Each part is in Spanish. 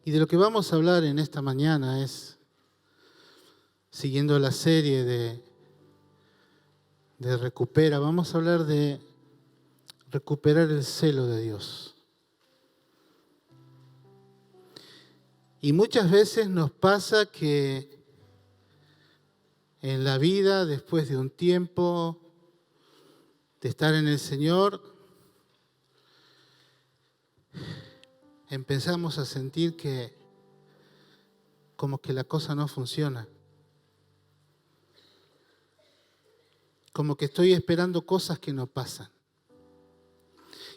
Y de lo que vamos a hablar en esta mañana es, siguiendo la serie de Recupera, vamos a hablar de recuperar el celo de Dios. Y muchas veces nos pasa que en la vida, después de un tiempo de estar en el Señor, empezamos a sentir que como que la cosa no funciona. Como que estoy esperando cosas que no pasan.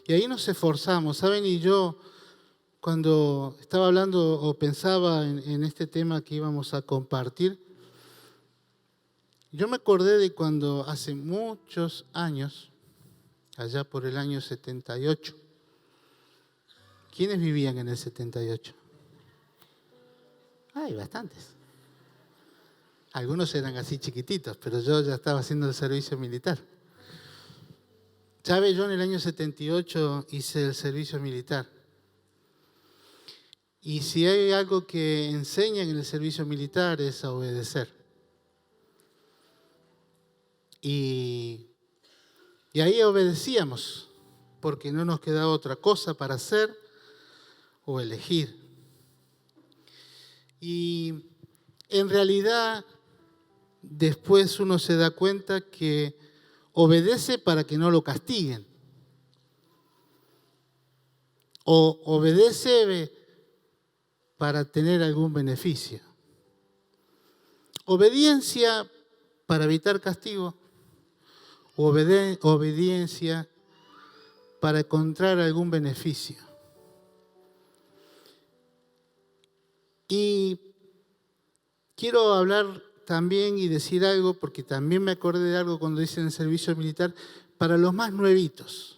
Y ahí nos esforzamos, ¿saben? Y yo, cuando estaba hablando o pensaba en este tema que íbamos a compartir, yo me acordé de cuando hace muchos años, allá por el año 78, ¿quiénes vivían en el 78? Hay bastantes. Algunos eran así chiquititos, pero yo ya estaba haciendo el servicio militar. ¿Sabe? Yo en el año 78 hice el servicio militar. Y si hay algo que enseñan en el servicio militar es a obedecer. Y ahí obedecíamos, porque no nos quedaba otra cosa para hacer o elegir. Y en realidad, después uno se da cuenta que obedece para que no lo castiguen. O obedece para tener algún beneficio. Obediencia para evitar castigo. O obediencia para encontrar algún beneficio. Y quiero hablar también y decir algo, porque también me acordé de algo cuando hice en el servicio militar, para los más nuevitos.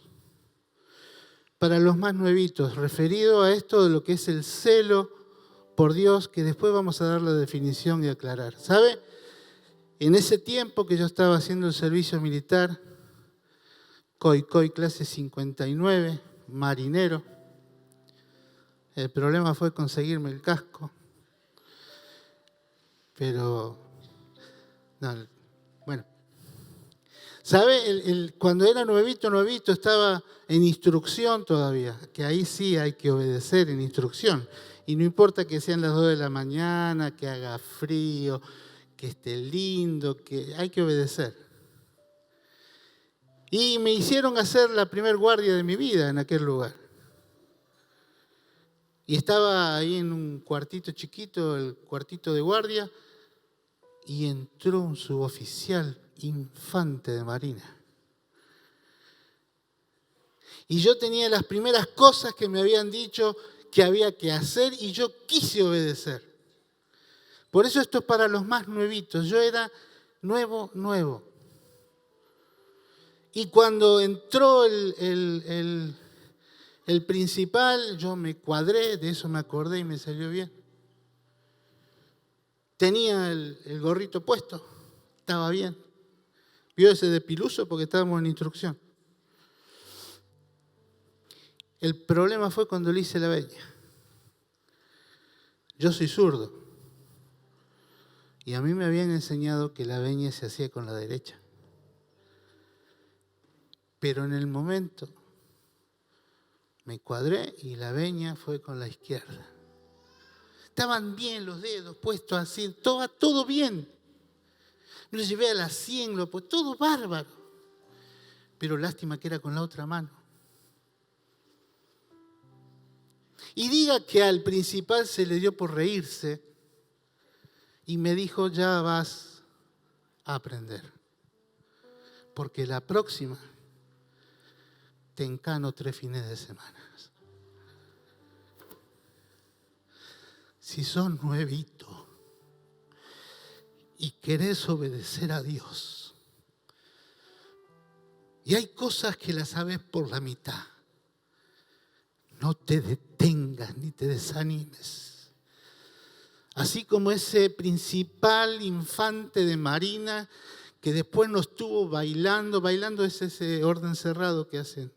Para los más nuevitos, referido a esto de lo que es el celo por Dios, que después vamos a dar la definición y aclarar. ¿Sabe? En ese tiempo que yo estaba haciendo el servicio militar, COI clase 59, marinero, el problema fue conseguirme el casco, pero, no, bueno. ¿Sabe? Cuando era nuevito, estaba en instrucción todavía, que ahí sí hay que obedecer en instrucción. Y no importa que sean las 2 de la mañana, que haga frío, que esté lindo, que hay que obedecer. Y me hicieron hacer la primer guardia de mi vida en aquel lugar. Y estaba ahí en un cuartito chiquito, el cuartito de guardia, y entró un suboficial infante de marina. Y yo tenía las primeras cosas que me habían dicho que había que hacer y yo quise obedecer. Por eso esto es para los más nuevitos. Yo era nuevo. Y cuando entró el principal, yo me cuadré, de eso me acordé y me salió bien. Tenía el gorrito puesto, estaba bien. Vio ese de piluso porque estábamos en instrucción. El problema fue cuando le hice la veña. Yo soy zurdo. Y a mí me habían enseñado que la veña se hacía con la derecha. Pero en el momento me cuadré y la veña fue con la izquierda. Estaban bien los dedos puestos así, todo bien. Lo llevé a las 100, todo bárbaro. Pero lástima que era con la otra mano. Y diga que al principal se le dio por reírse y me dijo, ya vas a aprender. Porque la próxima te encano 3 fines de semana. Si sos nuevito y querés obedecer a Dios, y hay cosas que las sabes por la mitad, no te detengas ni te desanimes. Así como ese principal infante de marina que después nos estuvo bailando es ese orden cerrado que hacen,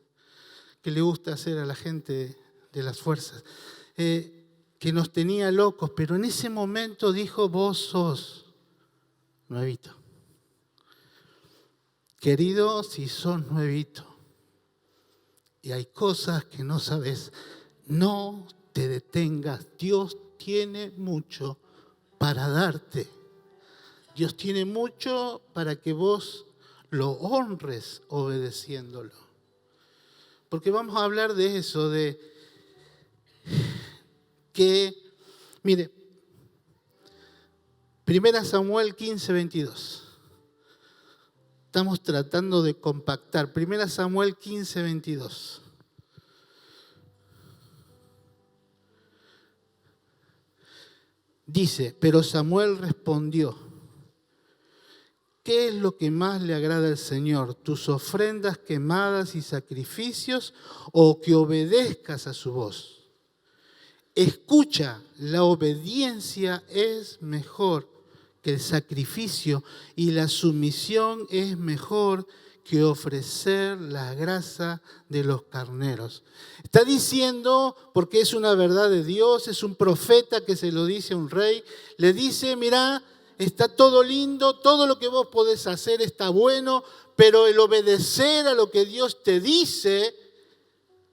que le gusta hacer a la gente de las fuerzas. que nos tenía locos, pero en ese momento dijo, vos sos nuevito. Querido, si sos nuevito y hay cosas que no sabes, no te detengas. Dios tiene mucho para darte. Dios tiene mucho para que vos lo honres obedeciéndolo. Porque vamos a hablar de eso, de que, mire, 1 Samuel 15, 22. Estamos tratando de compactar. 1 Samuel 15, 22. Dice, pero Samuel respondió, ¿qué es lo que más le agrada al Señor? ¿Tus ofrendas quemadas y sacrificios o que obedezcas a su voz? Escucha, la obediencia es mejor que el sacrificio y la sumisión es mejor que ofrecer la grasa de los carneros. Está diciendo, porque es una verdad de Dios, es un profeta que se lo dice a un rey, le dice, mira, está todo lindo, todo lo que vos podés hacer está bueno, pero el obedecer a lo que Dios te dice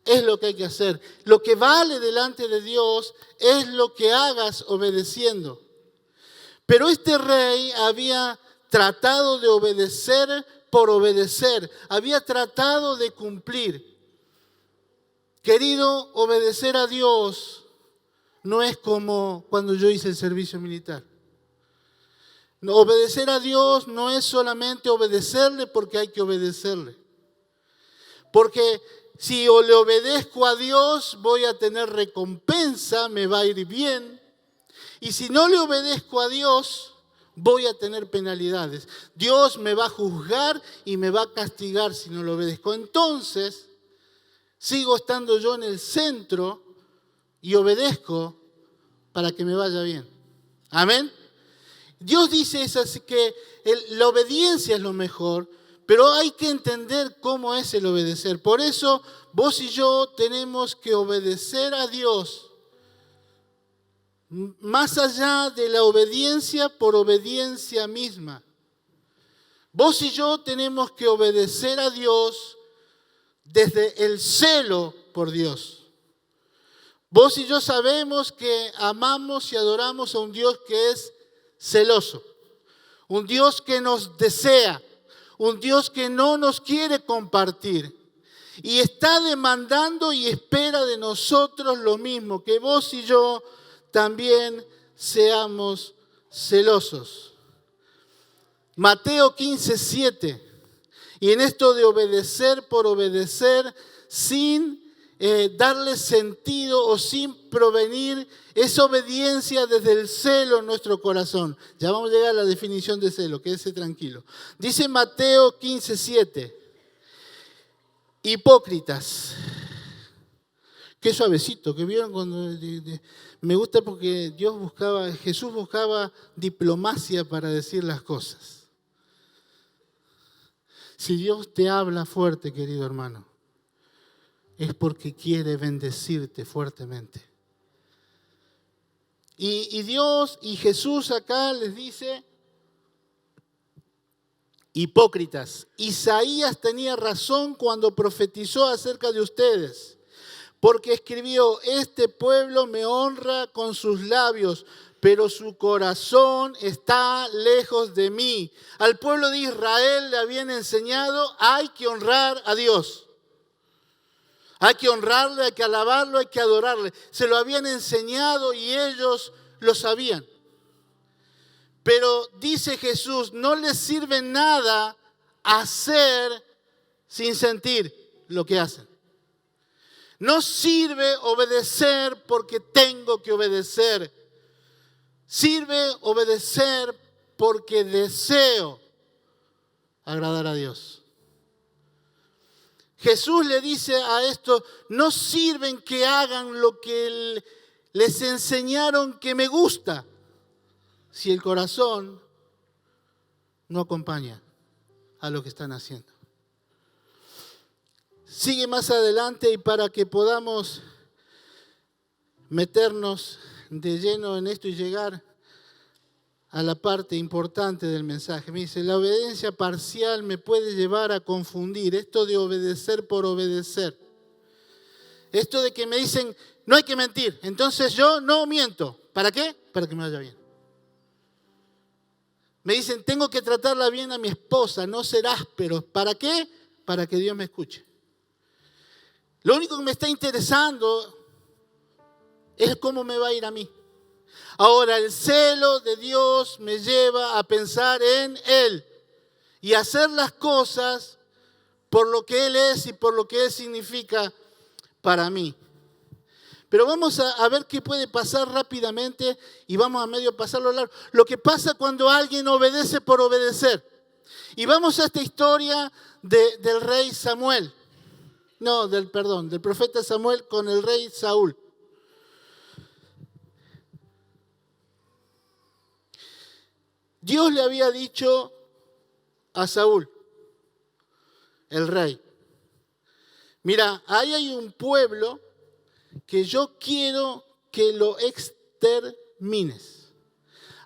es lo que hay que hacer. Lo que vale delante de Dios es lo que hagas obedeciendo. Pero este rey había tratado de obedecer por obedecer, había tratado de cumplir. Querido, obedecer a Dios no es como cuando yo hice el servicio militar. Obedecer a Dios no es solamente obedecerle porque hay que obedecerle. Porque si le obedezco a Dios voy a tener recompensa, me va a ir bien. Y si no le obedezco a Dios, voy a tener penalidades. Dios me va a juzgar y me va a castigar si no le obedezco. Entonces, sigo estando yo en el centro y obedezco para que me vaya bien. Amén. Dios dice eso, así que la obediencia es lo mejor, pero hay que entender cómo es el obedecer. Por eso, vos y yo tenemos que obedecer a Dios. Más allá de la obediencia por obediencia misma. Vos y yo tenemos que obedecer a Dios desde el celo por Dios. Vos y yo sabemos que amamos y adoramos a un Dios que es celoso. Un Dios que nos desea. Un Dios que no nos quiere compartir. Y está demandando y espera de nosotros lo mismo, que vos y yo también seamos celosos. Mateo 15, 7. Y en esto de obedecer por obedecer, sin darle sentido o sin provenir, es obediencia desde el celo en nuestro corazón. Ya vamos a llegar a la definición de celo, quédese tranquilo. Dice Mateo 15, 7. Hipócritas. Qué suavecito, que vieron cuando... Me gusta porque Jesús buscaba diplomacia para decir las cosas. Si Dios te habla fuerte, querido hermano, es porque quiere bendecirte fuertemente. Y Dios y Jesús acá les dice, hipócritas, Isaías tenía razón cuando profetizó acerca de ustedes. Porque escribió, este pueblo me honra con sus labios, pero su corazón está lejos de mí. Al pueblo de Israel le habían enseñado, hay que honrar a Dios. Hay que honrarle, hay que alabarlo, hay que adorarle. Se lo habían enseñado y ellos lo sabían. Pero dice Jesús, no les sirve nada hacer sin sentir lo que hacen. No sirve obedecer porque tengo que obedecer. Sirve obedecer porque deseo agradar a Dios. Jesús le dice a esto, no sirven que hagan lo que les enseñaron que me gusta, si el corazón no acompaña a lo que están haciendo. Sigue más adelante y para que podamos meternos de lleno en esto y llegar a la parte importante del mensaje. Me dice, la obediencia parcial me puede llevar a confundir. Esto de obedecer por obedecer. Esto de que me dicen, no hay que mentir. Entonces yo no miento. ¿Para qué? Para que me vaya bien. Me dicen, tengo que tratarla bien a mi esposa, no ser áspero. ¿Para qué? Para que Dios me escuche. Lo único que me está interesando es cómo me va a ir a mí. Ahora, el celo de Dios me lleva a pensar en Él y hacer las cosas por lo que Él es y por lo que Él significa para mí. Pero vamos a ver qué puede pasar rápidamente y vamos a medio pasarlo largo. Lo que pasa cuando alguien obedece por obedecer. Y vamos a esta historia del rey Samuel. No, del profeta Samuel con el rey Saúl. Dios le había dicho a Saúl, el rey, mira, ahí hay un pueblo que yo quiero que lo extermines.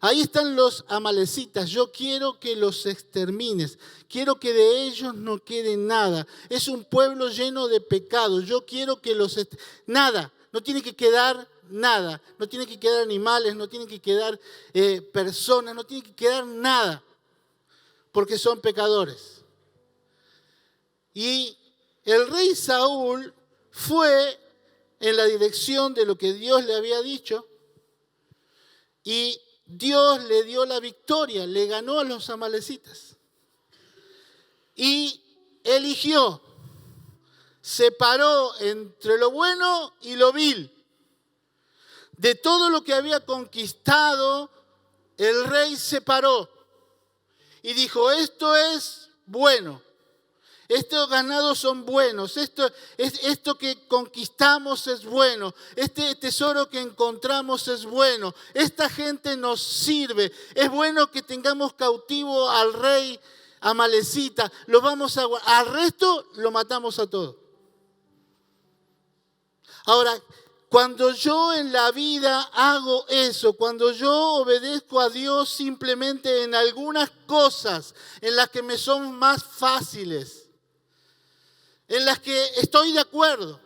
Ahí están los amalecitas, yo quiero que los extermines. Quiero que de ellos no quede nada. Es un pueblo lleno de pecados. Yo quiero que nada, no tiene que quedar nada. No tiene que quedar animales, no tiene que quedar personas, no tiene que quedar nada. Porque son pecadores. Y el rey Saúl fue en la dirección de lo que Dios le había dicho y Dios le dio la victoria, le ganó a los amalecitas. Y eligió, separó entre lo bueno y lo vil. De todo lo que había conquistado, el rey separó y dijo, esto es bueno. Estos ganados son buenos, esto que conquistamos es bueno, este tesoro que encontramos es bueno, esta gente nos sirve, es bueno que tengamos cautivo al rey amalecita, al resto lo matamos a todos. Ahora, cuando yo en la vida hago eso, cuando yo obedezco a Dios simplemente en algunas cosas en las que me son más fáciles, en las que estoy de acuerdo,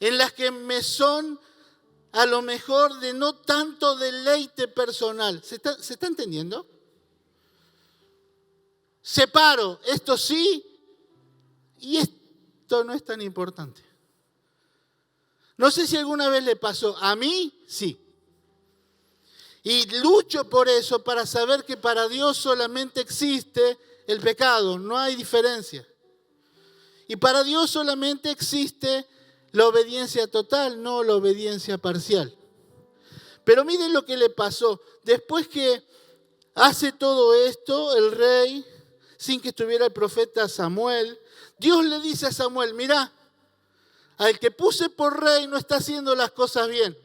en las que me son a lo mejor de no tanto deleite personal. ¿Se está entendiendo? Separo, esto sí, y esto no es tan importante. No sé si alguna vez le pasó, a mí sí. Y lucho por eso, para saber que para Dios solamente existe el pecado, no hay diferencia. Y para Dios solamente existe la obediencia total, no la obediencia parcial. Pero miren lo que le pasó. Después que hace todo esto, el rey, sin que estuviera el profeta Samuel, Dios le dice a Samuel, mira, al que puse por rey no está haciendo las cosas bien.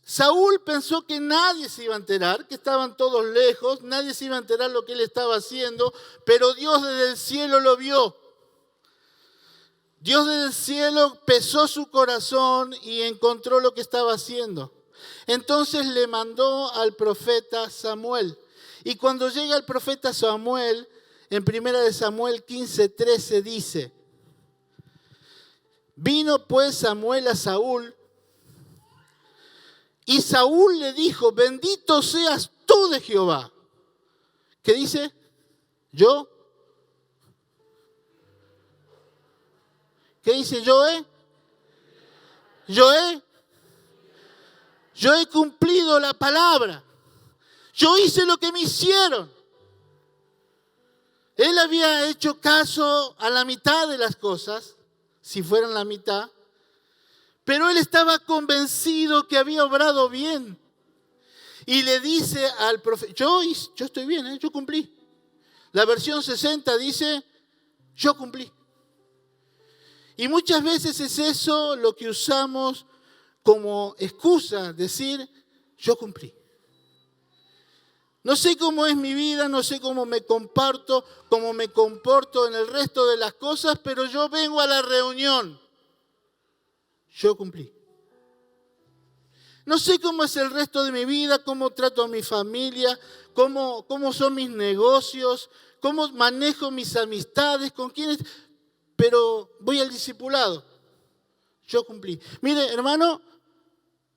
Saúl pensó que nadie se iba a enterar, que estaban todos lejos, nadie se iba a enterar lo que él estaba haciendo, pero Dios desde el cielo lo vio. Dios desde el cielo pesó su corazón y encontró lo que estaba haciendo. Entonces le mandó al profeta Samuel. Y cuando llega el profeta Samuel, en 1 Samuel 15:13 dice, vino pues Samuel a Saúl, y Saúl le dijo, bendito seas tú de Jehová. ¿Qué dice? ¿Yo? ¿Qué dice yo? Yo he cumplido la palabra. Yo hice lo que me hicieron. Él había hecho caso a la mitad de las cosas, si fueran la mitad. Pero él estaba convencido que había obrado bien. Y le dice al profeta, yo estoy bien, yo cumplí. La versión 60 dice, yo cumplí. Y muchas veces es eso lo que usamos como excusa, decir, yo cumplí. No sé cómo es mi vida, no sé cómo me comporto en el resto de las cosas, pero yo vengo a la reunión. Yo cumplí. No sé cómo es el resto de mi vida, cómo trato a mi familia, cómo son mis negocios, cómo manejo mis amistades, con quiénes, pero voy al discipulado. Yo cumplí. Mire, hermano,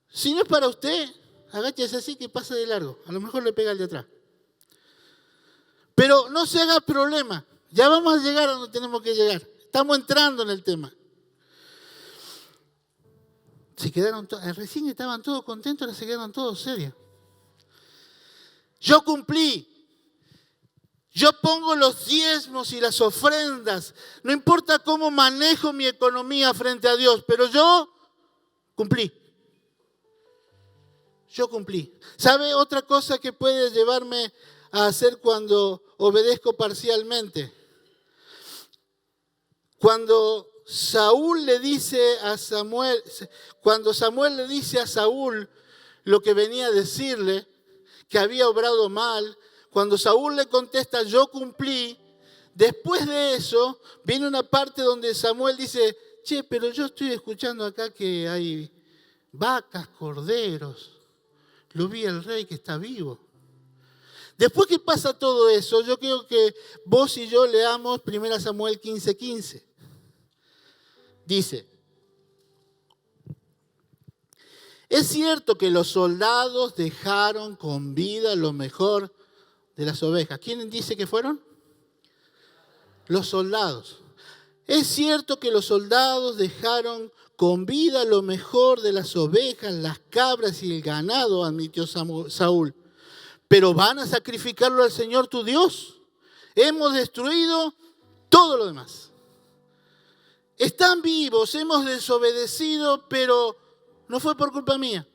si no es para usted, agáchese así que pase de largo. A lo mejor le pega al de atrás. Pero no se haga problema. Ya vamos a llegar a donde tenemos que llegar. Estamos entrando en el tema. Se quedaron recién estaban todos contentos, ahora se quedaron todos serios. Yo cumplí. Yo pongo los diezmos y las ofrendas. No importa cómo manejo mi economía frente a Dios, pero yo cumplí. Yo cumplí. ¿Sabe otra cosa que puede llevarme a hacer cuando obedezco parcialmente? Cuando Samuel le dice a Saúl lo que venía a decirle, que había obrado mal, cuando Saúl le contesta, yo cumplí, después de eso viene una parte donde Samuel dice, che, pero yo estoy escuchando acá que hay vacas, corderos, lo vi el rey que está vivo. Después que pasa todo eso, yo creo que vos y yo leamos 1 Samuel 15:15. Dice, es cierto que los soldados dejaron con vida lo mejor de las ovejas. ¿Quién dice que fueron? Los soldados. Es cierto que los soldados dejaron con vida lo mejor de las ovejas, las cabras y el ganado, admitió Saúl. Pero van a sacrificarlo al Señor tu Dios. Hemos destruido todo lo demás. Están vivos, hemos desobedecido, pero no fue por culpa mía.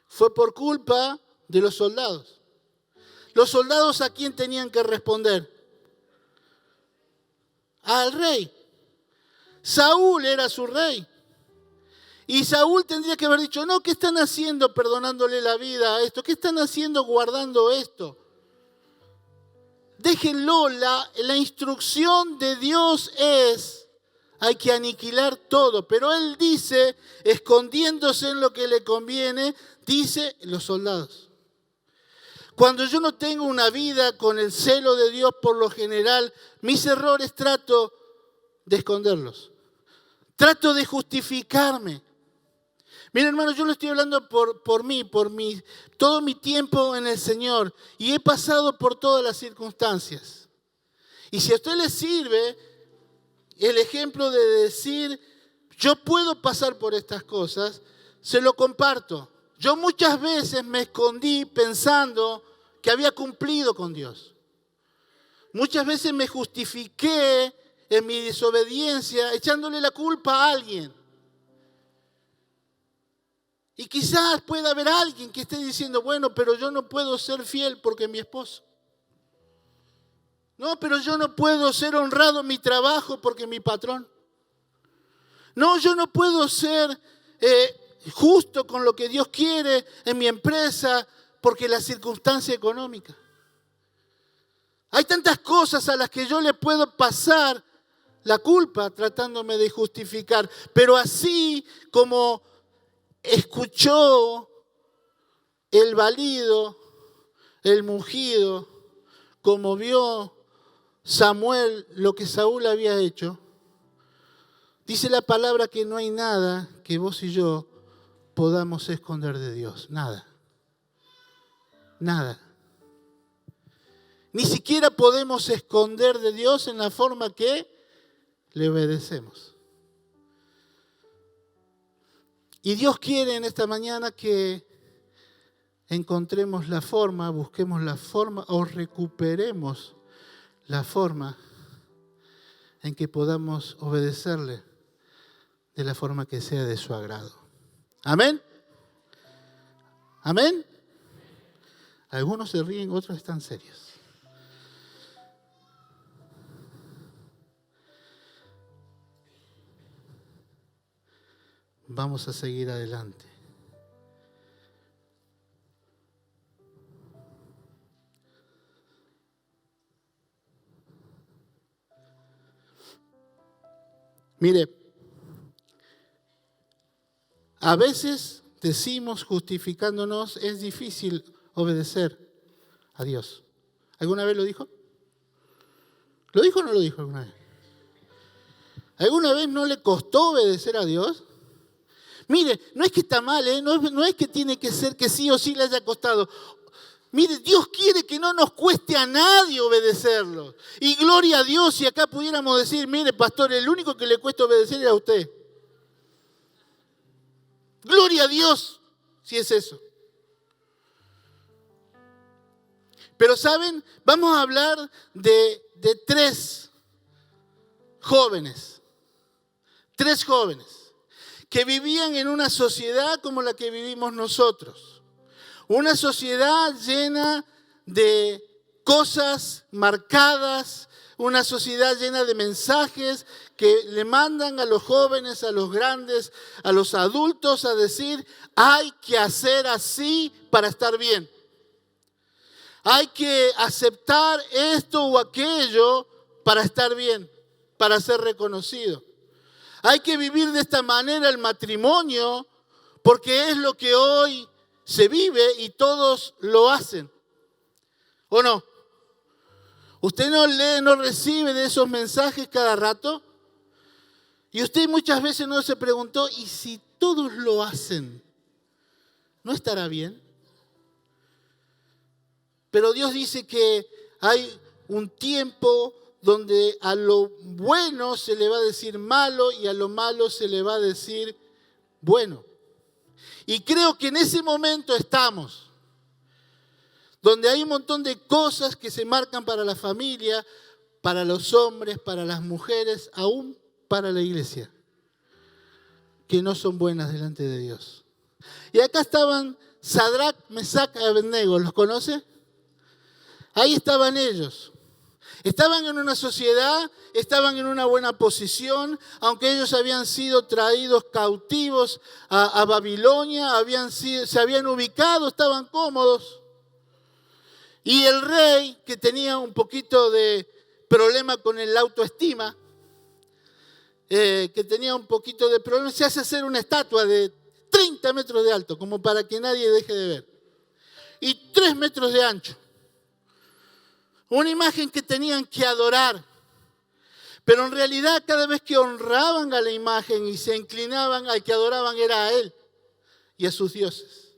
Fue por culpa de los soldados. Los soldados, ¿a quién tenían que responder? Al rey. Saúl era su rey. Y Saúl tendría que haber dicho, no, ¿qué están haciendo perdonándole la vida a esto? ¿Qué están haciendo guardando esto? Déjenlo, la instrucción de Dios es, hay que aniquilar todo. Pero él dice, escondiéndose en lo que le conviene, dice los soldados. Cuando yo no tengo una vida con el celo de Dios, por lo general, mis errores trato de esconderlos. Trato de justificarme. Miren, hermano, yo lo estoy hablando por mí, todo mi tiempo en el Señor. Y he pasado por todas las circunstancias. Y si a usted le sirve el ejemplo de decir, yo puedo pasar por estas cosas, se lo comparto. Yo muchas veces me escondí pensando que había cumplido con Dios. Muchas veces me justifiqué en mi desobediencia echándole la culpa a alguien. Y quizás pueda haber alguien que esté diciendo, bueno, pero yo no puedo ser fiel porque mi esposo. No, pero yo no puedo ser honrado en mi trabajo porque mi patrón. No, yo no puedo ser justo con lo que Dios quiere en mi empresa porque la circunstancia económica. Hay tantas cosas a las que yo le puedo pasar la culpa tratándome de justificar. Pero así como escuchó el balido, el mugido, como vio Samuel lo que Saúl había hecho, dice la palabra que no hay nada que vos y yo podamos esconder de Dios. Nada. Nada. Ni siquiera podemos esconder de Dios en la forma que le obedecemos. Y Dios quiere en esta mañana que encontremos la forma, busquemos la forma o recuperemos la forma en que podamos obedecerle de la forma que sea de su agrado. ¿Amén? ¿Amén? Algunos se ríen, otros están serios. Vamos a seguir adelante. Mire, a veces decimos justificándonos, es difícil obedecer a Dios. ¿Alguna vez lo dijo? ¿Lo dijo o no lo dijo alguna vez? ¿Alguna vez no le costó obedecer a Dios? Mire, no es que está mal, no es que tiene que ser que sí o sí le haya costado. Mire, Dios quiere que no nos cueste a nadie obedecerlo. Y gloria a Dios si acá pudiéramos decir, mire, pastor, el único que le cuesta obedecer es a usted. Gloria a Dios si es eso. Pero ¿saben? Vamos a hablar de 3 jóvenes. 3 jóvenes que vivían en una sociedad como la que vivimos nosotros. Una sociedad llena de cosas marcadas, una sociedad llena de mensajes que le mandan a los jóvenes, a los grandes, a los adultos a decir, hay que hacer así para estar bien. Hay que aceptar esto o aquello para estar bien, para ser reconocido. Hay que vivir de esta manera el matrimonio porque es lo que hoy se vive y todos lo hacen. ¿O no? ¿Usted no lee, no recibe de esos mensajes cada rato? Y usted muchas veces no se preguntó, ¿y si todos lo hacen? ¿No estará bien? Pero Dios dice que hay un tiempo donde a lo bueno se le va a decir malo y a lo malo se le va a decir bueno. Y creo que en ese momento estamos, donde hay un montón de cosas que se marcan para la familia, para los hombres, para las mujeres, aún para la iglesia, que no son buenas delante de Dios. Y acá estaban Sadrac, Mesac y Abednego, ¿los conoce? Ahí estaban ellos. Estaban en una sociedad, estaban en una buena posición, aunque ellos habían sido traídos cautivos a Babilonia, se habían ubicado, estaban cómodos. Y el rey, que tenía un poquito de problema con el autoestima, se hace hacer una estatua de 30 metros de alto, como para que nadie deje de ver, y 3 metros de ancho. Una imagen que tenían que adorar. Pero en realidad cada vez que honraban a la imagen y se inclinaban, al que adoraban era a él y a sus dioses.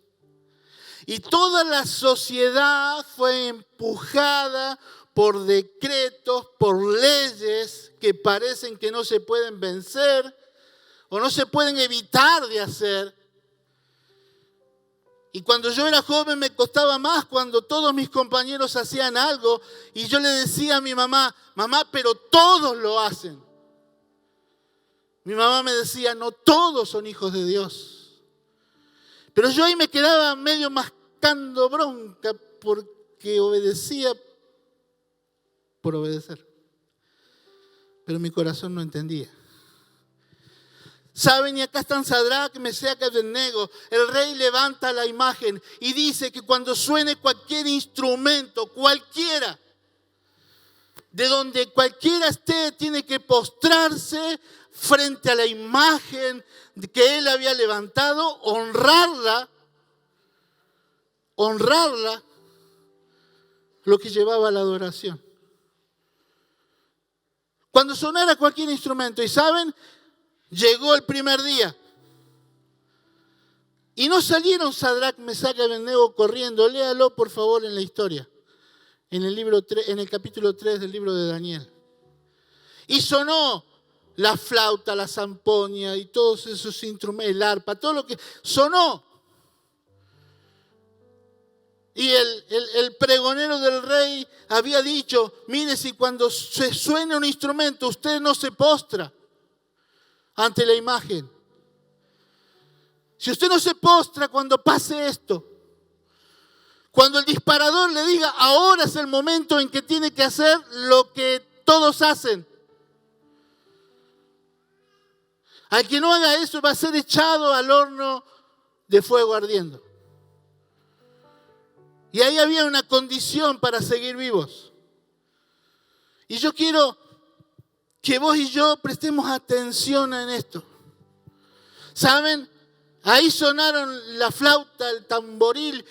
Y toda la sociedad fue empujada por decretos, por leyes que parecen que no se pueden vencer o no se pueden evitar de hacer. Y cuando yo era joven me costaba más cuando todos mis compañeros hacían algo y yo le decía a mi mamá, mamá, pero todos lo hacen. Mi mamá me decía, no todos son hijos de Dios. Pero yo ahí me quedaba medio mascando bronca porque obedecía por obedecer. Pero mi corazón no entendía. ¿Saben? Y acá están Sadrac, Mesac y Abednego. El rey levanta la imagen y dice que cuando suene cualquier instrumento, cualquiera, de donde cualquiera esté, tiene que postrarse frente a la imagen que él había levantado, honrarla, lo que llevaba a la adoración. Cuando sonara cualquier instrumento, y saben, llegó el primer día. Y no salieron Sadrac, Mesac y Abednego corriendo. Léalo, por favor, en la historia. En el capítulo 3 del libro de Daniel. Y sonó la flauta, la zampoña y todos esos instrumentos, el arpa, todo lo que sonó. Y el pregonero del rey había dicho, mire, si cuando se suena un instrumento usted no se postra ante la imagen. Si usted no se postra cuando pase esto, cuando el disparador le diga, ahora es el momento en que tiene que hacer lo que todos hacen. Al que no haga eso va a ser echado al horno de fuego ardiendo. Y ahí había una condición para seguir vivos. Y yo quiero que vos y yo prestemos atención en esto. ¿Saben? Ahí sonaron la flauta, el tamboril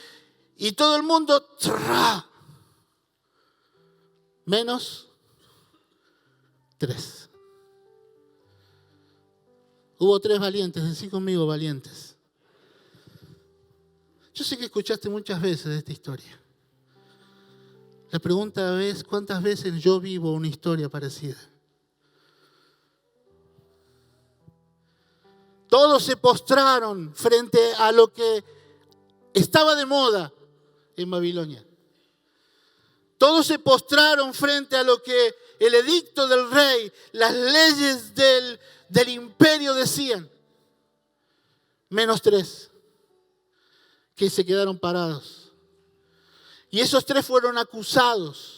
y todo el mundo. ¡Tra! Menos 3. Hubo 3 valientes, decí conmigo valientes. Yo sé que escuchaste muchas veces esta historia. La pregunta es, ¿cuántas veces yo vivo una historia parecida? Todos se postraron frente a lo que estaba de moda en Babilonia. Todos se postraron frente a lo que el edicto del rey, las leyes del imperio decían. Menos 3 que se quedaron parados. Y esos 3 fueron acusados.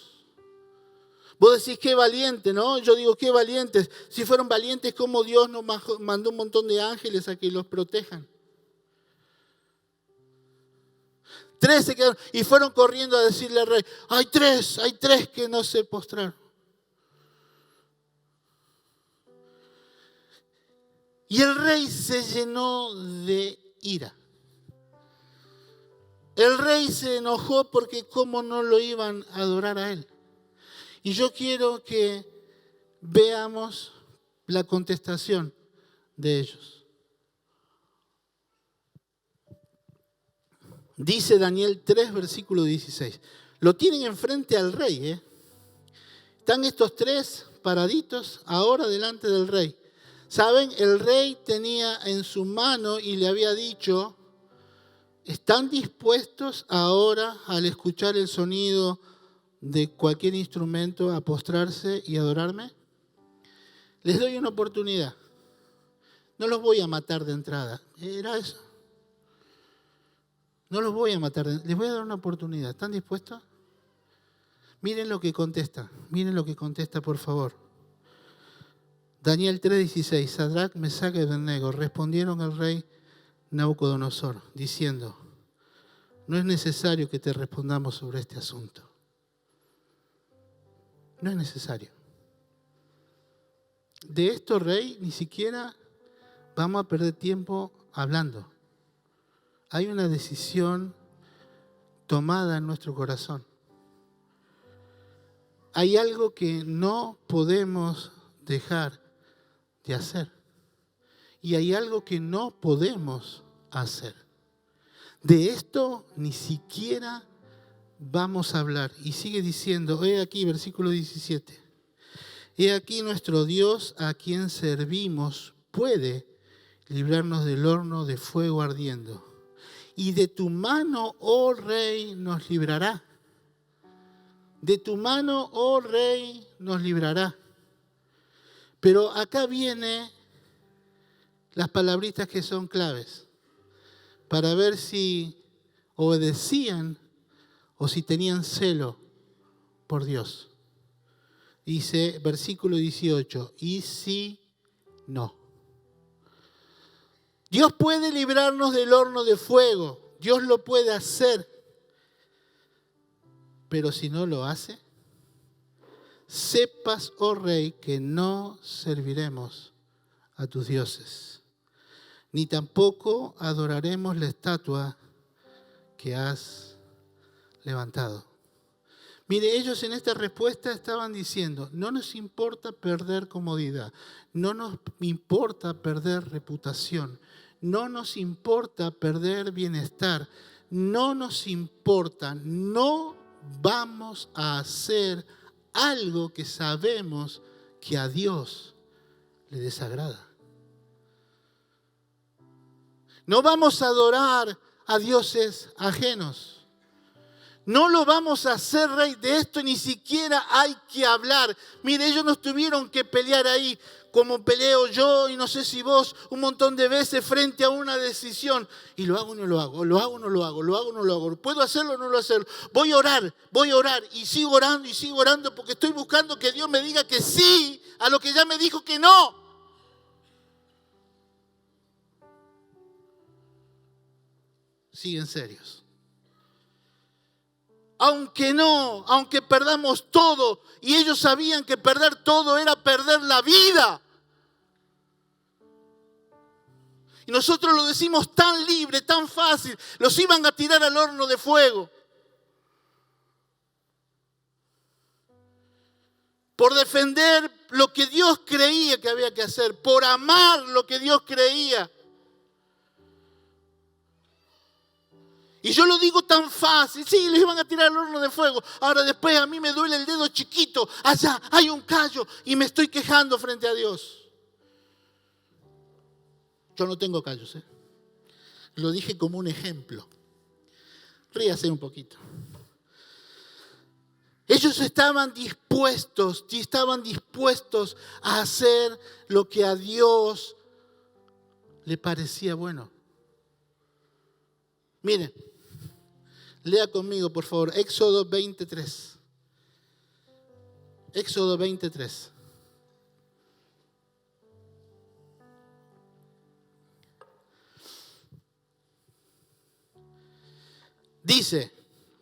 Vos decís, qué valiente, ¿no? Yo digo, qué valientes. Si fueron valientes, ¿cómo Dios nos mandó un montón de ángeles a que los protejan? 3 se quedaron y fueron corriendo a decirle al rey, hay 3 que no se postraron. Y el rey se llenó de ira. El rey se enojó porque cómo no lo iban a adorar a él. Y yo quiero que veamos la contestación de ellos. Dice Daniel 3, versículo 16. Lo tienen enfrente al rey, Están estos 3 paraditos ahora delante del rey. ¿Saben? El rey tenía en su mano y le había dicho, ¿están dispuestos ahora al escuchar el sonido de cualquier instrumento a postrarse y adorarme? Les doy una oportunidad. No los voy a matar de entrada. ¿Era eso? No los voy a matar. Les voy a dar una oportunidad. ¿Están dispuestos? Miren lo que contesta. Miren lo que contesta, por favor. Daniel 3:16. Sadrac, Mesac y Abednego respondieron al rey Nabucodonosor, diciendo, no es necesario que te respondamos sobre este asunto. No es necesario. De esto, rey, ni siquiera vamos a perder tiempo hablando. Hay una decisión tomada en nuestro corazón. Hay algo que no podemos dejar de hacer. Y hay algo que no podemos hacer. De esto ni siquiera vamos a hablar. Y sigue diciendo, he aquí, versículo 17. He aquí nuestro Dios a quien servimos puede librarnos del horno de fuego ardiendo. Y de tu mano, oh rey, nos librará. De tu mano, oh rey, nos librará. Pero acá vienen las palabritas que son claves para ver si obedecían o si tenían celo por Dios. Dice, versículo 18, y si no. Dios puede librarnos del horno de fuego, Dios lo puede hacer, pero si no lo hace, sepas, oh rey, que no serviremos a tus dioses, ni tampoco adoraremos la estatua que has levantado. Mire, ellos en esta respuesta estaban diciendo, no nos importa perder comodidad, no nos importa perder reputación, no nos importa perder bienestar, no nos importa, no vamos a hacer algo que sabemos que a Dios le desagrada. No vamos a adorar a dioses ajenos. No lo vamos a hacer, rey. De esto ni siquiera hay que hablar. Mire, ellos nos tuvieron que pelear ahí como peleo yo y no sé si vos un montón de veces frente a una decisión. Y lo hago o no lo hago, lo hago o no lo hago, lo hago o no lo hago. ¿Puedo hacerlo o no lo hacerlo? Voy a orar y sigo orando porque estoy buscando que Dios me diga que sí a lo que ya me dijo que no. Siguen serios. Aunque perdamos todo, y ellos sabían que perder todo era perder la vida. Y nosotros lo decimos tan libre, tan fácil. Los iban a tirar al horno de fuego. Por defender lo que Dios creía que había que hacer. Por amar lo que Dios creía. Y yo lo digo tan fácil. Sí, les iban a tirar al horno de fuego. Ahora después a mí me duele el dedo chiquito. Allá hay un callo y me estoy quejando frente a Dios. Yo no tengo callos, ¿eh? Lo dije como un ejemplo. Ríase un poquito. Ellos estaban dispuestos a hacer lo que a Dios le parecía bueno. Miren, lea conmigo, por favor, Éxodo 23. Éxodo 23. Dice,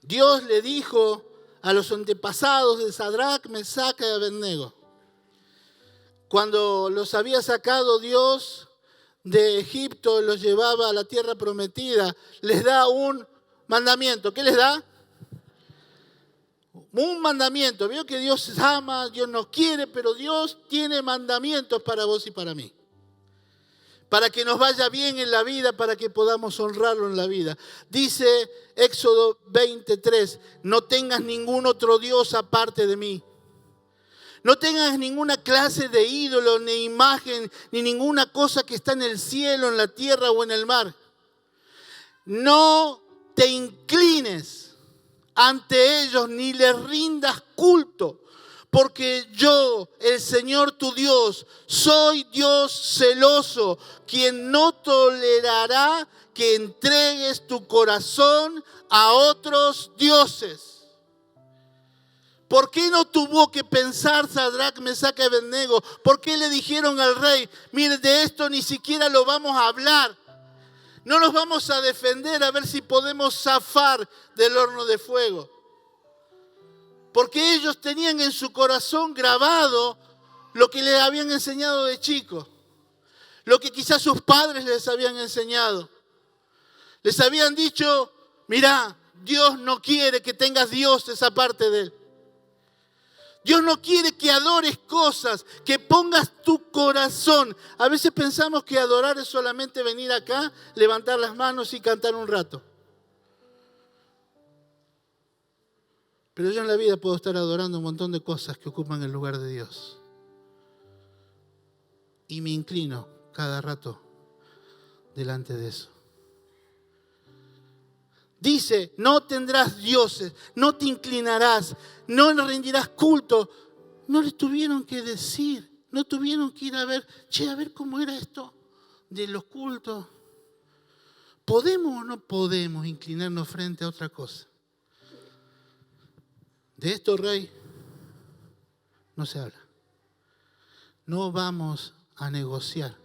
Dios le dijo a los antepasados de Sadrac, Mesac y Abednego, cuando los había sacado Dios de Egipto, los llevaba a la tierra prometida, les da un mandamiento. ¿Qué les da? Un mandamiento. Veo que Dios ama, Dios nos quiere, pero Dios tiene mandamientos para vos y para mí. Para que nos vaya bien en la vida, para que podamos honrarlo en la vida. Dice Éxodo 23, no tengas ningún otro Dios aparte de mí. No tengas ninguna clase de ídolo, ni imagen, ni ninguna cosa que está en el cielo, en la tierra o en el mar. No te inclines ante ellos, ni les rindas culto. Porque yo, el Señor tu Dios, soy Dios celoso, quien no tolerará que entregues tu corazón a otros dioses. ¿Por qué no tuvo que pensar Sadrac, Mesac y Abednego? ¿Por qué le dijeron al rey, mire, de esto ni siquiera lo vamos a hablar? No nos vamos a defender a ver si podemos zafar del horno de fuego. Porque ellos tenían en su corazón grabado lo que les habían enseñado de chicos. Lo que quizás sus padres les habían enseñado. Les habían dicho, mira, Dios no quiere que tengas dioses aparte de Él. Dios no quiere que adores cosas, que pongas tu corazón. A veces pensamos que adorar es solamente venir acá, levantar las manos y cantar un rato. Pero yo en la vida puedo estar adorando un montón de cosas que ocupan el lugar de Dios. Y me inclino cada rato delante de eso. Dice, no tendrás dioses, no te inclinarás, no le rendirás culto. No les tuvieron que decir, no tuvieron que ir a ver, a ver cómo era esto de los cultos. ¿Podemos o no podemos inclinarnos frente a otra cosa? De esto, rey, no se habla. No vamos a negociar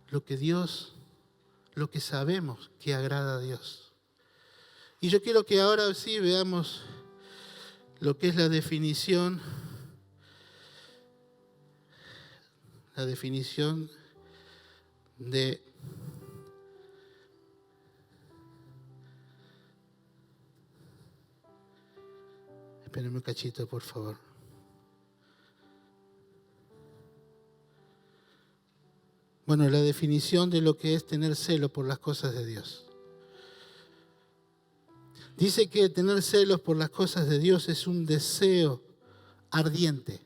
lo que sabemos que agrada a Dios. Y yo quiero que ahora sí veamos lo que es la definición de espérenme un cachito, por favor. Bueno, la definición de lo que es tener celo por las cosas de Dios. Dice que tener celos por las cosas de Dios es un deseo ardiente.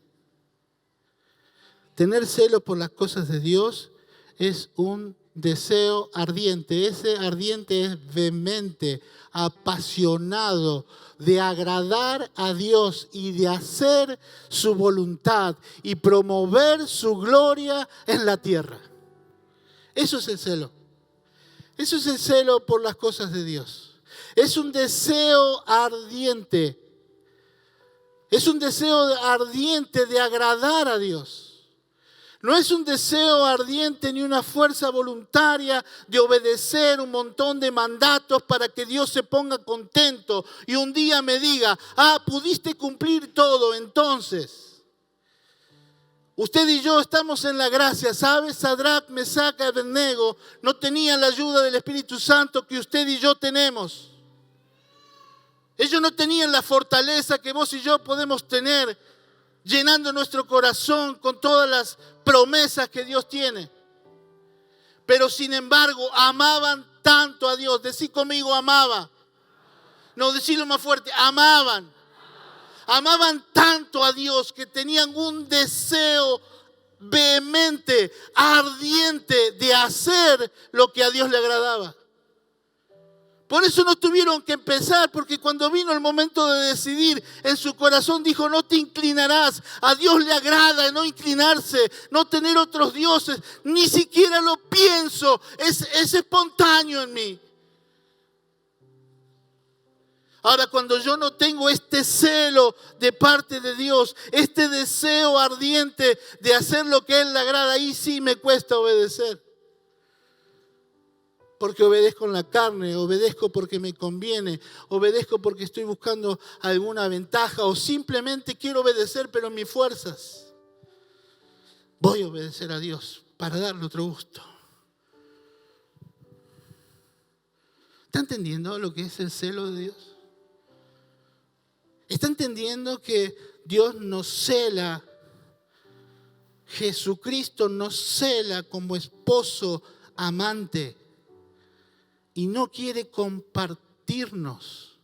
Tener celos por las cosas de Dios es un deseo ardiente. Ese ardiente es vehemente, apasionado de agradar a Dios y de hacer su voluntad y promover su gloria en la tierra. Eso es el celo. Eso es el celo por las cosas de Dios. Es un deseo ardiente. Es un deseo ardiente de agradar a Dios. No es un deseo ardiente ni una fuerza voluntaria de obedecer un montón de mandatos para que Dios se ponga contento y un día me diga, pudiste cumplir todo, entonces Usted y yo estamos en la gracia, ¿sabes? Sadrac, Mesac y Abednego no tenían la ayuda del Espíritu Santo que usted y yo tenemos. Ellos no tenían la fortaleza que vos y yo podemos tener, llenando nuestro corazón con todas las promesas que Dios tiene. Pero sin embargo, amaban tanto a Dios. Decí conmigo, amaba. No, decilo más fuerte, amaban. Amaban tanto a Dios que tenían un deseo vehemente, ardiente de hacer lo que a Dios le agradaba. Por eso no tuvieron que empezar, porque cuando vino el momento de decidir, en su corazón dijo, no te inclinarás. A Dios le agrada no inclinarse, no tener otros dioses. Ni siquiera lo pienso, es espontáneo en mí. Ahora, cuando yo no tengo este celo de parte de Dios, este deseo ardiente de hacer lo que a Él le agrada, ahí sí me cuesta obedecer. Porque obedezco en la carne, obedezco porque me conviene, obedezco porque estoy buscando alguna ventaja o simplemente quiero obedecer pero en mis fuerzas. Voy a obedecer a Dios para darle otro gusto. ¿Está entendiendo lo que es el celo de Dios? ¿Está entendiendo que Dios nos cela? Jesucristo nos cela como esposo amante. Y no quiere compartirnos.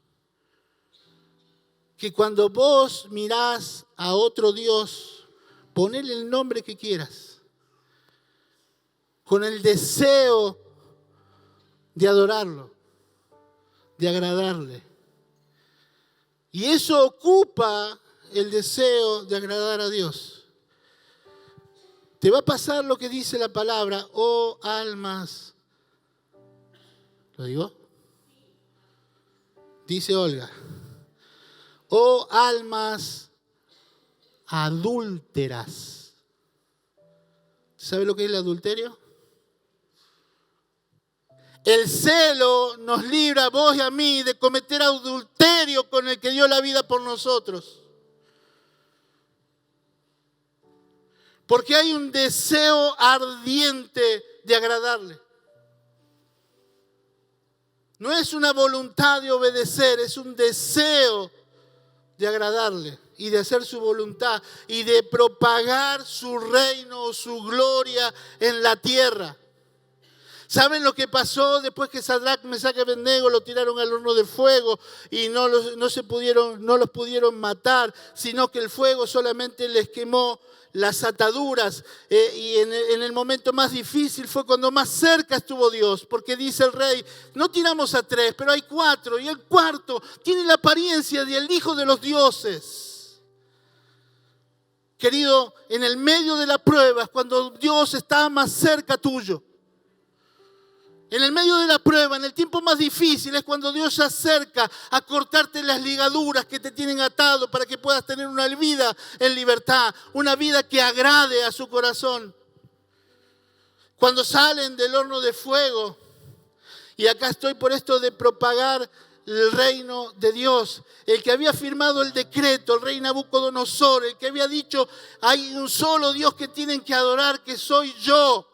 Que cuando vos mirás a otro Dios, ponele el nombre que quieras, con el deseo de adorarlo, de agradarle. Y eso ocupa el deseo de agradar a Dios. Te va a pasar lo que dice la palabra, oh almas. ¿Lo digo? Dice Olga, oh almas adúlteras. ¿Sabe lo que es el adulterio? El celo nos libra a vos y a mí de cometer adulterio con el que dio la vida por nosotros. Porque hay un deseo ardiente de agradarle. No es una voluntad de obedecer, es un deseo de agradarle y de hacer su voluntad y de propagar su reino, su gloria en la tierra. ¿Saben lo que pasó después que Sadrac, Mesac y Abednego lo tiraron al horno de fuego y no los pudieron matar, sino que el fuego solamente les quemó las ataduras? Y en el momento más difícil fue cuando más cerca estuvo Dios, porque dice el rey, no tiramos a 3, pero hay 4, y el cuarto tiene la apariencia del hijo de los dioses. Querido, en el medio de la prueba es cuando Dios está más cerca tuyo. En el medio de la prueba, en el tiempo más difícil, es cuando Dios se acerca a cortarte las ligaduras que te tienen atado para que puedas tener una vida en libertad, una vida que agrade a su corazón. Cuando salen del horno de fuego, y acá estoy por esto de propagar el reino de Dios, el que había firmado el decreto, el rey Nabucodonosor, el que había dicho, hay un solo Dios que tienen que adorar, que soy yo.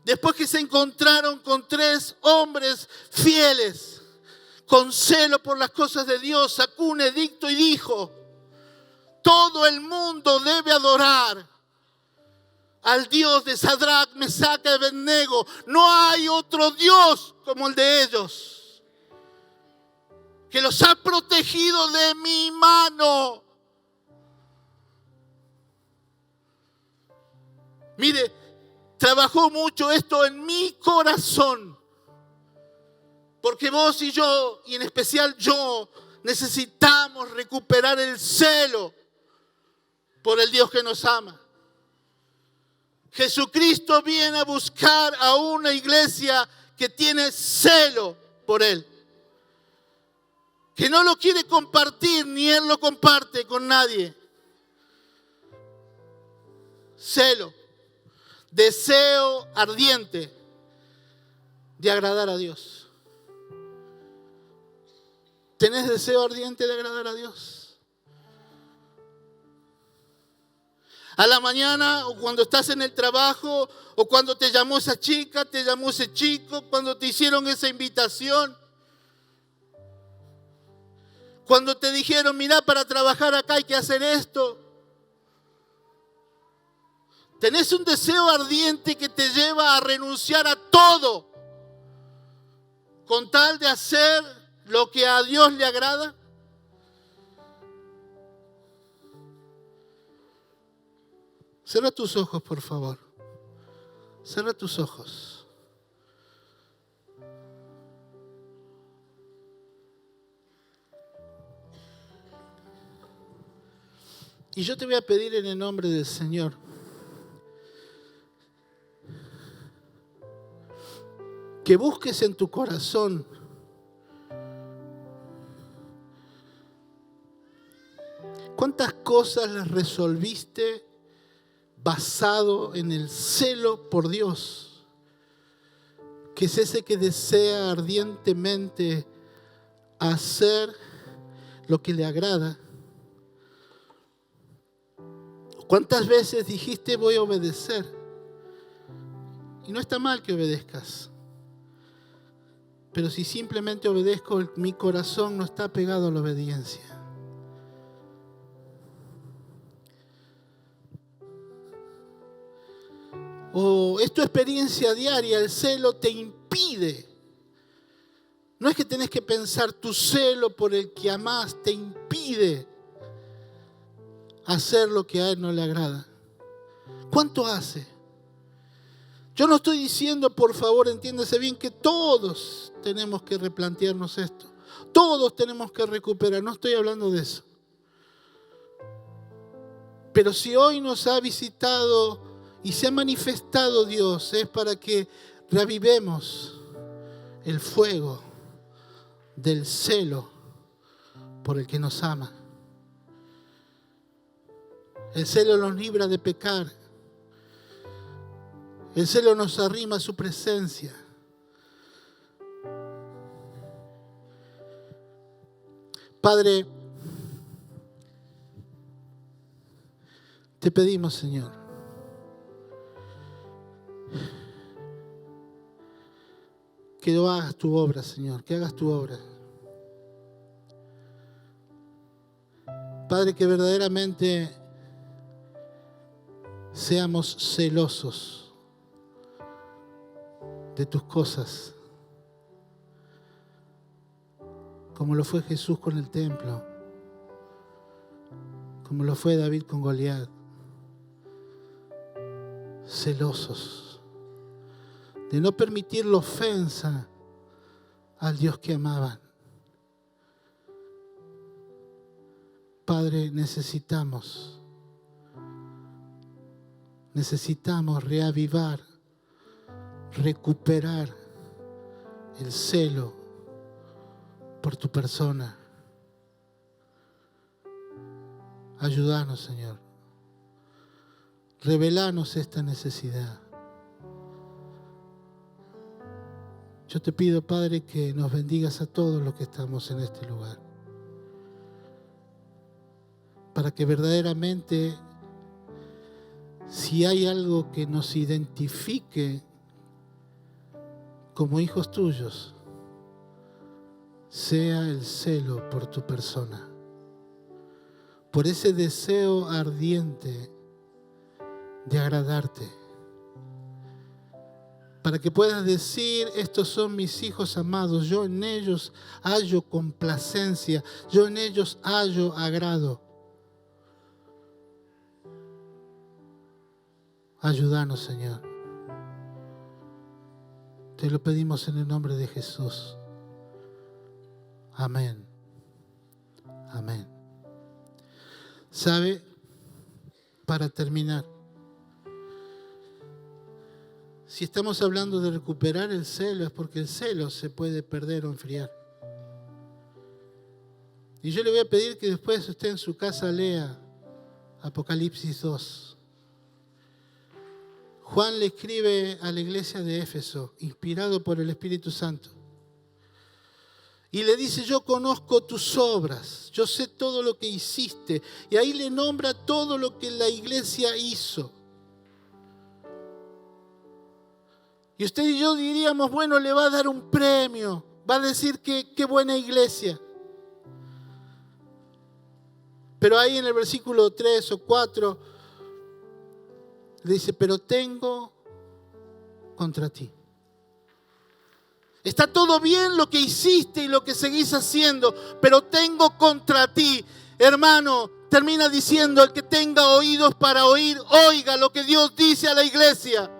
Después que se encontraron con 3 hombres fieles, con celo por las cosas de Dios, sacó un edicto y dijo, todo el mundo debe adorar al Dios de Sadrac, Mesac y Abednego. No hay otro Dios como el de ellos, que los ha protegido de mi mano. Mire, trabajó mucho esto en mi corazón. Porque vos y yo, y en especial yo, necesitamos recuperar el celo por el Dios que nos ama. Jesucristo viene a buscar a una iglesia que tiene celo por Él. Que no lo quiere compartir, ni Él lo comparte con nadie. Celo. Deseo ardiente de agradar a Dios. ¿Tenés deseo ardiente de agradar a Dios? A la mañana, o cuando estás en el trabajo, o cuando te llamó esa chica, te llamó ese chico, cuando te hicieron esa invitación. Cuando te dijeron, mira, para trabajar acá hay que hacer esto. Tenés un deseo ardiente que te lleva a renunciar a todo con tal de hacer lo que a Dios le agrada. Cierra tus ojos, por favor. Cierra tus ojos. Y yo te voy a pedir en el nombre del Señor que busques en tu corazón cuántas cosas las resolviste basado en el celo por Dios, que es ese que desea ardientemente hacer lo que le agrada. ¿Cuántas veces dijiste voy a obedecer? Y no está mal que obedezcas. Pero si simplemente obedezco, mi corazón no está pegado a la obediencia. O es tu experiencia diaria, el celo te impide. No es que tenés que pensar, tu celo por el que amás te impide hacer lo que a Él no le agrada. ¿Cuánto hace? Yo no estoy diciendo, por favor, entiéndase bien, que todos tenemos que replantearnos esto. Todos tenemos que recuperar, no estoy hablando de eso. Pero si hoy nos ha visitado y se ha manifestado Dios, es para que reavivemos el fuego del celo por el que nos ama. El celo nos libra de pecar. El celo nos arrima a su presencia. Padre, te pedimos, Señor, que lo hagas tu obra, Señor, que hagas tu obra. Padre, que verdaderamente seamos celosos de tus cosas, como lo fue Jesús con el templo, como lo fue David con Goliat. Celosos de no permitir la ofensa al Dios que amaban. Padre, necesitamos reavivar, recuperar el celo por tu persona. Ayúdanos, Señor. Revelanos esta necesidad. Yo te pido, Padre, que nos bendigas a todos los que estamos en este lugar, para que verdaderamente, si hay algo que nos identifique como hijos tuyos, sea el celo por tu persona, por ese deseo ardiente de agradarte, para que puedas decir, estos son mis hijos amados, yo en ellos hallo complacencia, yo en ellos hallo agrado. Ayúdanos, Señor. Te lo pedimos en el nombre de Jesús. Amén. Amén. ¿Sabe? Para terminar, si estamos hablando de recuperar el celo, es porque el celo se puede perder o enfriar. Y yo le voy a pedir que después usted en su casa lea Apocalipsis 2. Juan le escribe a la iglesia de Éfeso, inspirado por el Espíritu Santo. Y le dice, yo conozco tus obras, yo sé todo lo que hiciste. Y ahí le nombra todo lo que la iglesia hizo. Y usted y yo diríamos, bueno, le va a dar un premio, va a decir que qué buena iglesia. Pero ahí en el versículo 3 o 4 le dice, pero tengo contra ti. Está todo bien lo que hiciste y lo que seguís haciendo, pero tengo contra ti. Hermano, termina diciendo, el que tenga oídos para oír, oiga lo que Dios dice a la iglesia.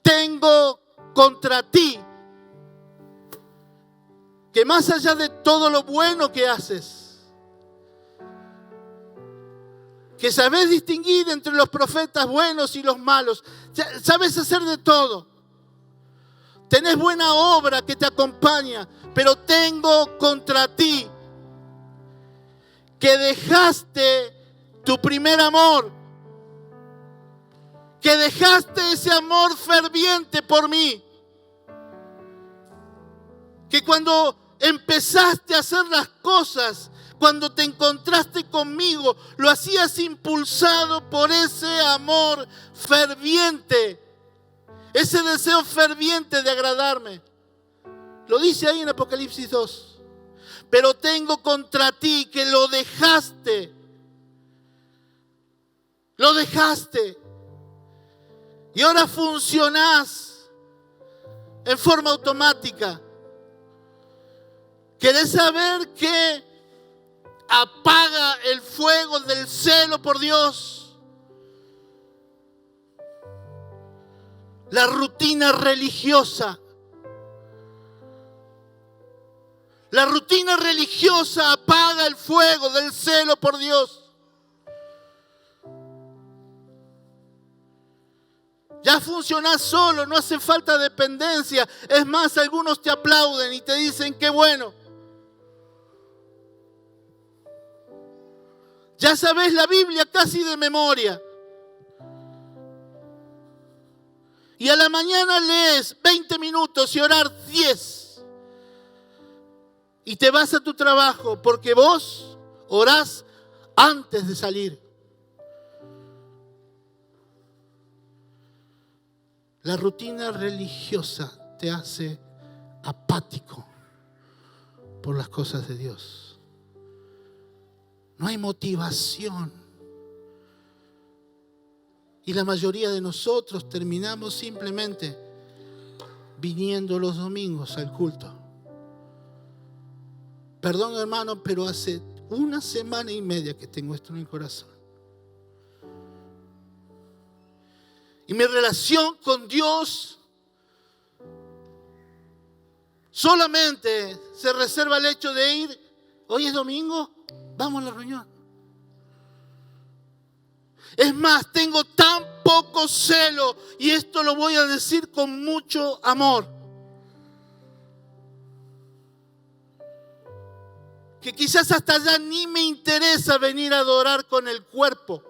Tengo contra ti que más allá de todo lo bueno que haces, que sabés distinguir entre los profetas buenos y los malos, sabes hacer de todo, tenés buena obra que te acompaña, pero tengo contra ti que dejaste tu primer amor, que dejaste ese amor ferviente por mí, que cuando empezaste a hacer las cosas, cuando te encontraste conmigo, lo hacías impulsado por ese amor ferviente, ese deseo ferviente de agradarme. Lo dice ahí en Apocalipsis 2. Pero tengo contra ti que lo dejaste. Lo dejaste. Y ahora funcionás en forma automática. ¿Querés saber qué apaga el fuego del celo por Dios? La rutina religiosa. La rutina religiosa apaga el fuego del celo por Dios. Ya funcionás solo, no hace falta dependencia. Es más, algunos te aplauden y te dicen qué bueno. Ya sabes la Biblia casi de memoria. Y a la mañana lees 20 minutos y orar 10. Y te vas a tu trabajo porque vos orás antes de salir. La rutina religiosa te hace apático por las cosas de Dios. No hay motivación. Y la mayoría de nosotros terminamos simplemente viniendo los domingos al culto. Perdón, hermano, pero hace 1 semana y media que tengo esto en el corazón. Y mi relación con Dios solamente se reserva el hecho de ir, hoy es domingo, vamos a la reunión. Es más, tengo tan poco celo, y esto lo voy a decir con mucho amor, que quizás hasta ya ni me interesa venir a adorar con el cuerpo.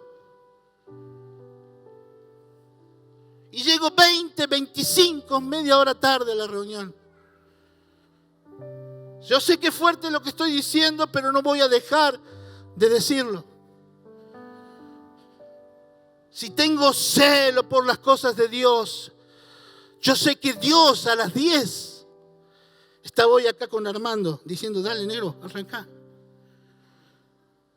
Y llego 20, 25, media hora tarde a la reunión. Yo sé que es fuerte lo que estoy diciendo, pero no voy a dejar de decirlo. Si tengo celo por las cosas de Dios, yo sé que Dios a las 10 estaba hoy acá con Armando diciendo, dale negro, arranca.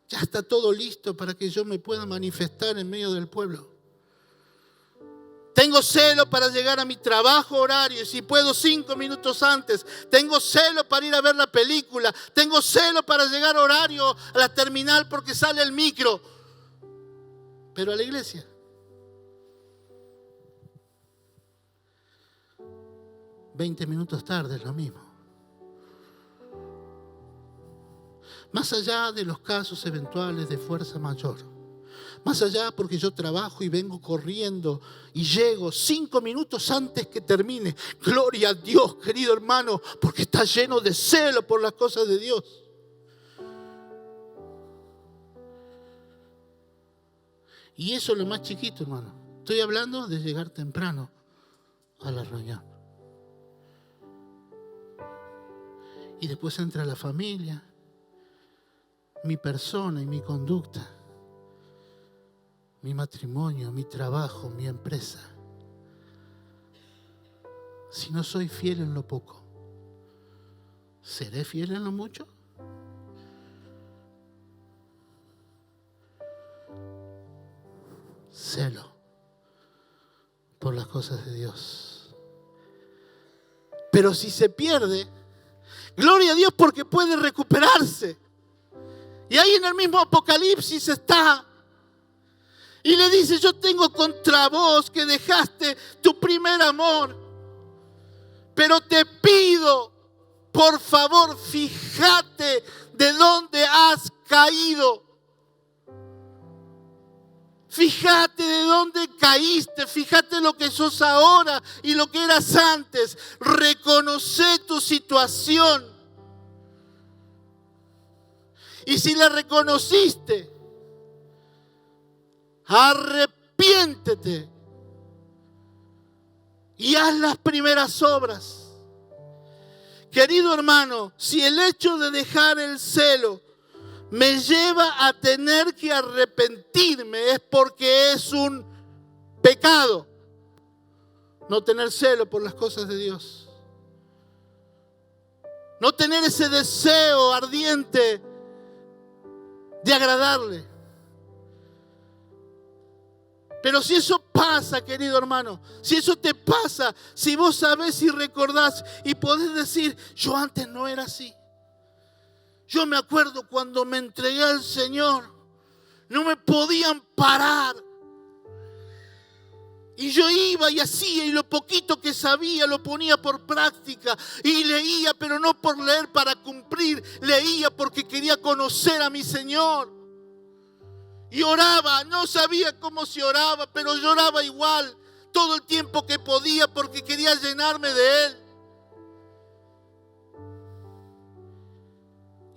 Ya está todo listo para que yo me pueda manifestar en medio del pueblo. Tengo celo para llegar a mi trabajo horario, y si puedo 5 minutos antes. Tengo celo para ir a ver la película. Tengo celo para llegar horario a la terminal porque sale el micro. Pero a la iglesia, 20 minutos tarde es lo mismo. Más allá de los casos eventuales de fuerza mayor, más allá porque yo trabajo y vengo corriendo y llego 5 minutos antes que termine. Gloria a Dios, querido hermano, porque está lleno de celo por las cosas de Dios. Y eso es lo más chiquito, hermano. Estoy hablando de llegar temprano a la reunión. Y después entra la familia, mi persona y mi conducta, mi matrimonio, mi trabajo, mi empresa. Si no soy fiel en lo poco, ¿seré fiel en lo mucho? Celo por las cosas de Dios. Pero si se pierde, gloria a Dios porque puede recuperarse. Y ahí en el mismo Apocalipsis está. Y le dice, yo tengo contra vos que dejaste tu primer amor. Pero te pido, por favor, fíjate de dónde has caído. Fíjate de dónde caíste, fíjate lo que sos ahora y lo que eras antes. Reconoce tu situación. Y si la reconociste, arrepiéntete y haz las primeras obras. Querido hermano, si el hecho de dejar el celo me lleva a tener que arrepentirme, es porque es un pecado no tener celo por las cosas de Dios. No tener ese deseo ardiente de agradarle. Pero si eso pasa, querido hermano, si eso te pasa, si vos sabés y recordás y podés decir, yo antes no era así. Yo me acuerdo cuando me entregué al Señor, no me podían parar. Y yo iba y hacía, y lo poquito que sabía lo ponía por práctica. Y leía, pero no por leer para cumplir. Leía porque quería conocer a mi Señor. Y oraba, no sabía cómo se oraba, pero lloraba igual todo el tiempo que podía porque quería llenarme de Él.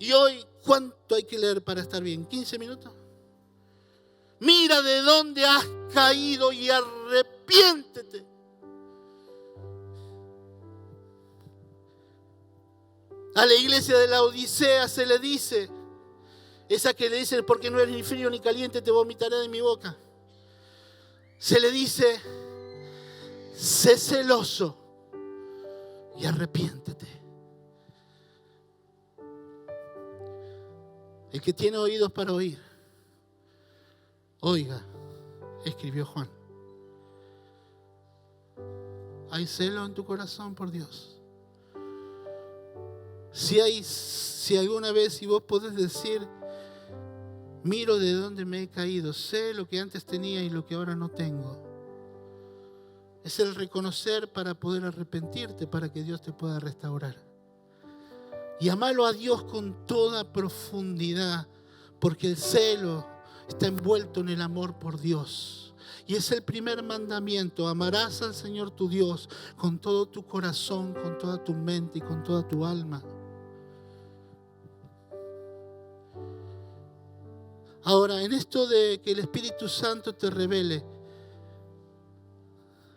Y hoy, ¿cuánto hay que leer para estar bien? ¿15 minutos? Mira de dónde has caído y arrepiéntete. A la iglesia de la Odisea se le dice, esa que le dicen, porque no eres ni frío ni caliente, te vomitaré de mi boca. Se le dice, sé celoso y arrepiéntete. El que tiene oídos para oír, oiga, escribió Juan. ¿Hay celo en tu corazón por Dios? Si alguna vez, si vos podés decir, miro de dónde me he caído, sé lo que antes tenía y lo que ahora no tengo. Es el reconocer para poder arrepentirte, para que Dios te pueda restaurar. Y amalo a Dios con toda profundidad, porque el celo está envuelto en el amor por Dios. Y es el primer mandamiento: amarás al Señor tu Dios con todo tu corazón, con toda tu mente y con toda tu alma. Ahora, en esto de que el Espíritu Santo te revele,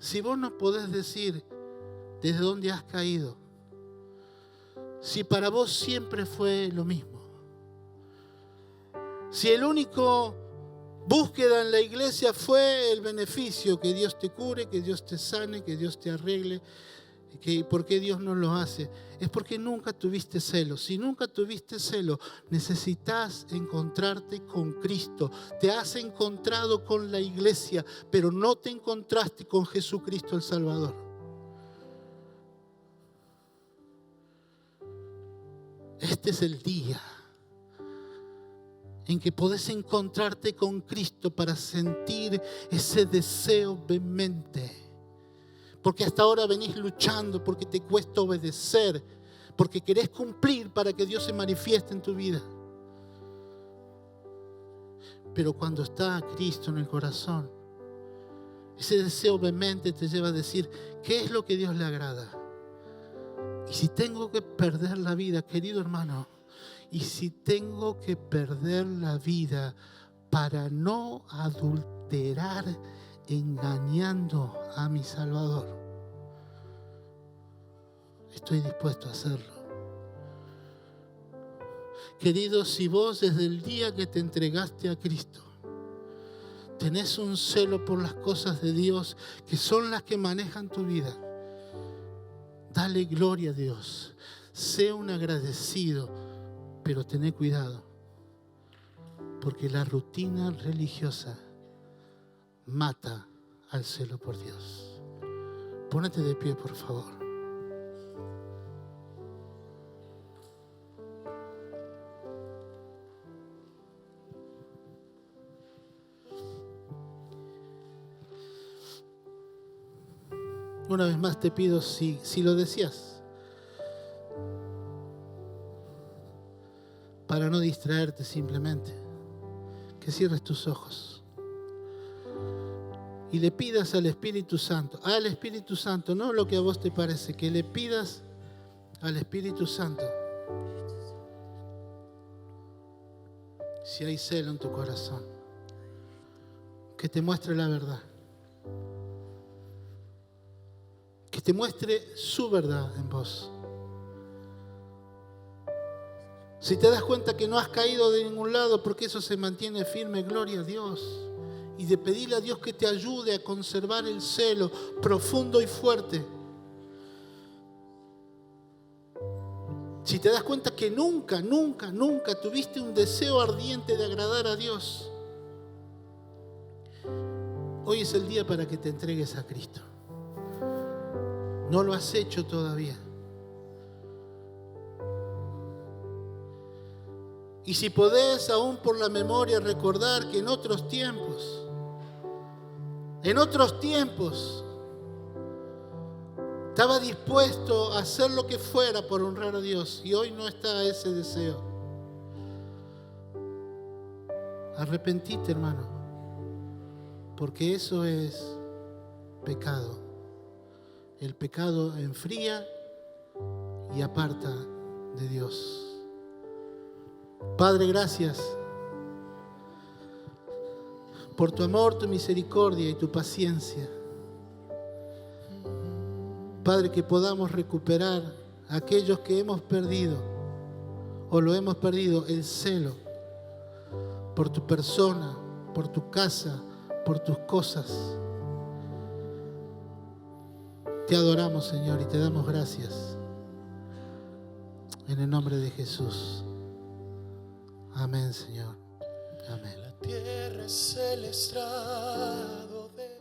si vos no podés decir desde dónde has caído, si para vos siempre fue lo mismo, si el único búsqueda en la iglesia fue el beneficio, que Dios te cure, que Dios te sane, que Dios te arregle, ¿por qué Dios no lo hace? Es porque nunca tuviste celo. Si nunca tuviste celo, necesitas encontrarte con Cristo. Te has encontrado con la iglesia, pero no te encontraste con Jesucristo el Salvador. Este es el día en que podés encontrarte con Cristo para sentir ese deseo vehemente. Porque hasta ahora venís luchando, porque te cuesta obedecer, porque querés cumplir para que Dios se manifieste en tu vida. Pero cuando está Cristo en el corazón, ese deseo vehemente te lleva a decir, ¿qué es lo que a Dios le agrada? Y si tengo que perder la vida, querido hermano, y si tengo que perder la vida para no adulterar engañando a mi Salvador, estoy dispuesto a hacerlo. Querido, si vos desde el día que te entregaste a Cristo tenés un celo por las cosas de Dios, que son las que manejan tu vida, dale gloria a Dios. Sé un agradecido, pero tené cuidado, porque la rutina religiosa mata al celo por Dios. Pónete de pie, por favor. Una vez más te pido, si lo deseas, para no distraerte simplemente, que cierres tus ojos y le pidas al Espíritu Santo, no lo que a vos te parece, que le pidas al Espíritu Santo si hay celo en tu corazón, que te muestre la verdad, que te muestre su verdad en vos. Si te das cuenta que no has caído de ningún lado, porque eso se mantiene firme, gloria a Dios. Y de pedirle a Dios que te ayude a conservar el celo profundo y fuerte. Si te das cuenta que nunca tuviste un deseo ardiente de agradar a Dios, hoy es el día para que te entregues a Cristo. No lo has hecho todavía. Y si podés aún por la memoria recordar que en otros tiempos, estaba dispuesto a hacer lo que fuera por honrar a Dios, y hoy no está ese deseo. Arrepentite, hermano, porque eso es pecado. El pecado enfría y aparta de Dios. Padre, gracias por tu amor, tu misericordia y tu paciencia. Padre, que podamos recuperar a aquellos que hemos perdido o lo hemos perdido, el celo por tu persona, por tu casa, por tus cosas. Te adoramos, Señor, y te damos gracias. En el nombre de Jesús. Amén, Señor. Amén. La tierra es el estrado de